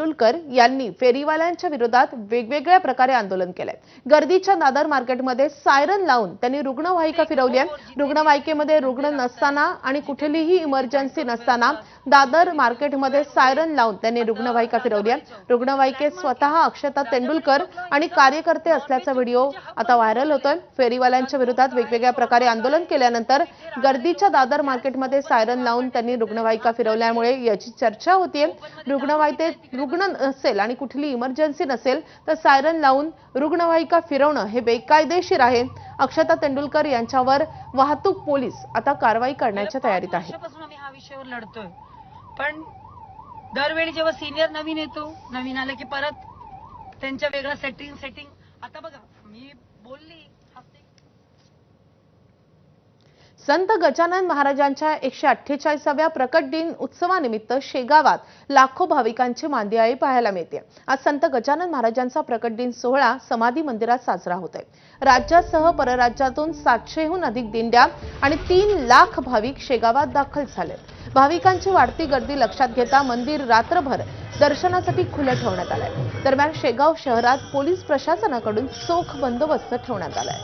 तेंडुलकर यांनी फेरीवाल्यांच्या विरोधात वेगवेगळ्या प्रकारे आंदोलन केलंय। गर्दीच्या दादर मार्केटमध्ये सायरन लावून त्यांनी रुग्णवाहिका फिरवली आहे। रुग्णवाहिकेमध्ये रुग्ण नसताना आणि कुठलीही इमर्जन्सी नसताना दादर मार्केटमध्ये सायरन लावून त्यांनी रुग्णवाहिका फिरवली आहे। रुग्णवाहिकेत स्वतः अक्षता तेंडुलकर आणि कार्यकर्ते असल्याचा व्हिडिओ आता व्हायरल होतोय। फेरीवाल्यांच्या विरोधात वेगवेगळ्या प्रकारे आंदोलन केल्यानंतर गर्दीच्या दादर मार्केटमध्ये सायरन लावून त्यांनी रुग्णवाहिका फिरवल्यामुळे याची चर्चा होतीये। रुग्णवाहिकेत रुग्ण नसेल आणि कुठली इमर्जन्सी नसेल तर सायरन लावून रुग्णवाहिका फिरवणं हे बेकायदेशीर आहे। अक्षता तेंडुलकर यांच्यावर वाहतूक पोलीस आता कारवाई करण्याच्या तयारीत आहेत। आम्ही हा विषयावर लढतोय, पण दरवेळी जेव्हा सिनियर नवीन येतो, नवीन आले की परत त्यांच्या वेगळं सेटिंग आता बघा मी बोलली। संत गजानन महाराजांच्या 148व्या प्रकट दिन उत्सवानिमित्त शेगावात लाखो भाविकांची मांदियाळी पाहायला मिळते। आज संत गजानन महाराजांचा प्रकट दिन सोहळा समाधी मंदिरात साजरा होतोय। राज्यासह परराज्यातून 700हून अधिक दिंड्या आणि 3 लाख भाविक शेगावात दाखल झालेत। भाविकांची वाढती गर्दी लक्षात घेता मंदिर रात्रभर दर्शनासाठी खुलं ठेवण्यात आलंय। दरम्यान शेगाव शहरात पोलीस प्रशासनाकडून चोख बंदोबस्त ठेवण्यात आलाय।